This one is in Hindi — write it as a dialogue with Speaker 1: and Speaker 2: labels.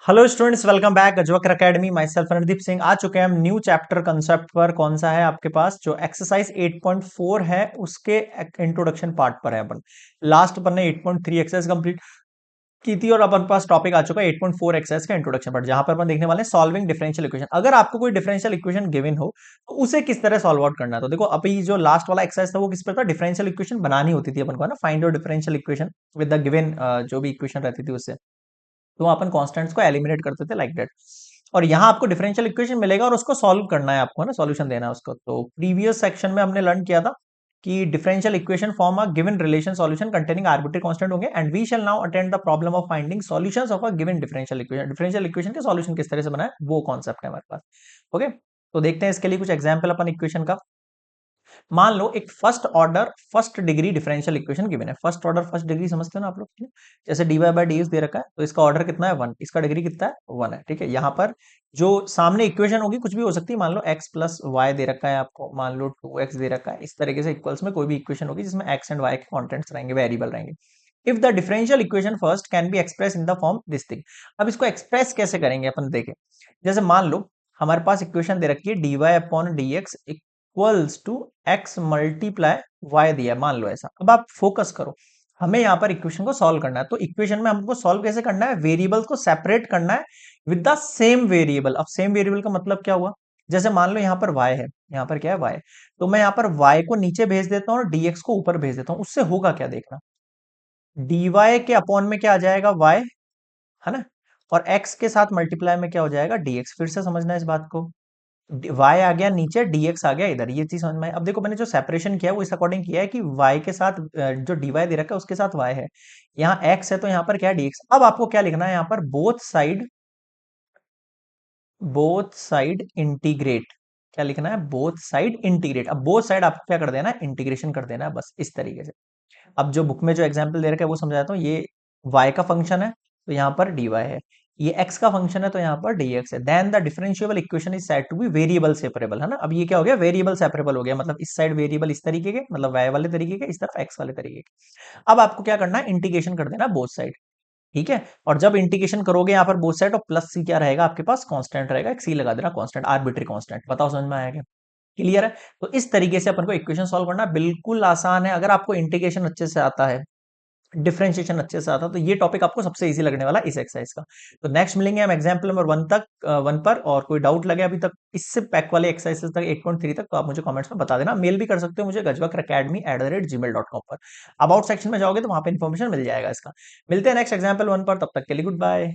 Speaker 1: Hello students, welcome back Ajwakar academy. Myself Randeep Singh. आ चुके हैं हम न्यू चैप्टर कंसेप्ट पर। कौन सा है आपके पास? जो एक्सरसाइज 8.4 है उसके इंट्रोडक्शन पार्ट पर है। अपन लास्ट अपन ने 8.3 एक्सरसाइज कंप्लीट की थी और अपन पास टॉपिक आ चुका है 8.4 एक्सरसाइज का इंट्रोडक्शन पार्ट, जहां पर अपन देखने वाले हैं सॉल्विंग डिफरेंशियल इक्वेशन। अगर आपको कोई डिफरेंशियल इक्वेशन गिवन हो तो उसे किस तरह सॉल्व आउट करना है। तो देखो, अभी जो लास्ट वाला एक्सरसाइज था वो किस पर था? डिफरेंशियल इक्वेशन बनानी होती थी अपन को, है ना। Find your differential equation with the given जो भी इक्वेशन रहती थी उससे। तो अपन कॉन्स्टेंट्स को एलिमिनेट करते थे लाइक दैट। और यहाँ आपको डिफरेंशियल इक्वेशन मिलेगा और उसको सॉल्व करना है आपको, है ना, सॉल्यूशन देना है उसको। तो प्रीवियस सेक्शन में हमने लर्न किया था कि differential equation form a given relation solution containing arbitrary constant होंगे, and we shall now attend the problem of finding solutions of a given differential equation. Differential equation के सॉल्यूशन किस तरह से बनाए वो कॉन्सेप्ट है हमारे पास। ओके, तो देखते हैं इसके लिए कुछ एग्जाम्पल अपन इक्वेशन का। मान लो एक first order first degree differential equation given है। फर्स्ट ऑर्डर फर्स्ट डिग्री समझते हो ना आप लोग? जैसे डी वाई बाई डी दे रखा है, तो इसका ऑर्डर कितना है? वन। इसका डिग्री कितना है? वन है। ठीक है, यहाँ पर जो सामने इक्वेशन होगी कुछ भी हो सकती है। मान लो एक्स प्लस वाई दे रखा है आपको, मान लो 2x दे रखा है। इस तरीके से इक्वल्स में कोई भी इक्वेशन होगी जिसमें एक्स एंड वाई के कॉन्टेंट्स रहेंगे, वेरिएबल रहेंगे। If the differential equation first can be express in the form this thing. अब इसको एक्सप्रेस कैसे करेंगे अपन देखें। जैसे मान लो हमारे पास इक्वेशन दे रखी है d y upon d x equals to x multiply y दिया है, मान लो ऐसा। अब आप फोकस करो, हमें यहाँ पर इक्वेशन को सॉल्व करना है। तो इक्वेशन में हमको सॉल्व कैसे करना है? वेरिएबल्स को सेपरेट करना है विद द सेम वेरिएबल। अब सेम वेरिएबल का मतलब क्या हुआ? जैसे मान लो यहाँ पर y है, यहाँ पर क्या है? y। तो मैं यहाँ पर y को नीचे भेज देता हूँ और dx को ऊपर भेज देता हूँ। उससे होगा क्या देखना, dy के अपॉन में क्या आ जाएगा? y, है ना। और x के साथ मल्टीप्लाई में क्या हो जाएगा? dx। फिर से समझना है इस बात को। y आ गया नीचे, dx आ गया इधर, ये चीज समझ में आई? अब देखो, मैंने जो सेपरेशन किया है वो इस अकॉर्डिंग किया है कि y के साथ जो dy दे रखा है उसके साथ y है। यहाँ x है तो यहाँ पर क्या है? dx। अब आपको क्या लिखना है यहाँ पर? Both side integrate. क्या लिखना है? Both side integrate. अब बोथ साइड आपको क्या कर देना है? इंटीग्रेशन कर देना है, बस इस तरीके से। अब जो बुक में जो एग्जाम्पल दे रखा है वो समझाता हूँ। ये y का फंक्शन है तो यहाँ पर dy है, ये x का फंक्शन है तो यहाँ पर dx है। Then the differentiable equation is said to be variable separable, है ना। अब ये क्या हो गया? वेरिएबल सेपरेबल हो गया। मतलब इस साइड वेरिएबल इस तरीके के, मतलब y वाले तरीके के, इस तरफ x वाले तरीके के। अब आपको क्या करना है? इंटीग्रेशन कर देना बोथ साइड। ठीक है, और जब इंटीग्रेशन करोगे यहाँ पर बोथ साइड, और प्लस सी क्या रहेगा आपके पास? कांस्टेंट रहेगा। एक सी लगा देना, कांस्टेंट, आर्बिट्री कांस्टेंट। बताओ समझ में आया क्या? क्लियर है? तो इस तरीके से अपन को इक्वेशन सॉल्व करना बिल्कुल आसान है। अगर आपको इंटीग्रेशन अच्छे से आता है, डिफरेंशिएशन अच्छे से आता है, तो ये टॉपिक आपको सबसे इजी लगने वाला है इस एक्सरसाइज का। तो नेक्स्ट मिलेंगे हम एग्जाम्पल नंबर 1 तक, 1 पर। और कोई डाउट लगे अभी तक इससे पैक वाले एक्सरसाइजेस तक 8.3 तक, तो आप मुझे कमेंट्स में बता देना। मेल भी कर सकते हो मुझे gajwakar@gmail.com पर। अबाउट सेक्शन में जाओगे तो वहां पे इन्फॉर्मेशन मिल जाएगा इसका। मिलते हैं नेक्स्ट एग्जाम्पल 1 पर, तब तक के लिए गुड बाय।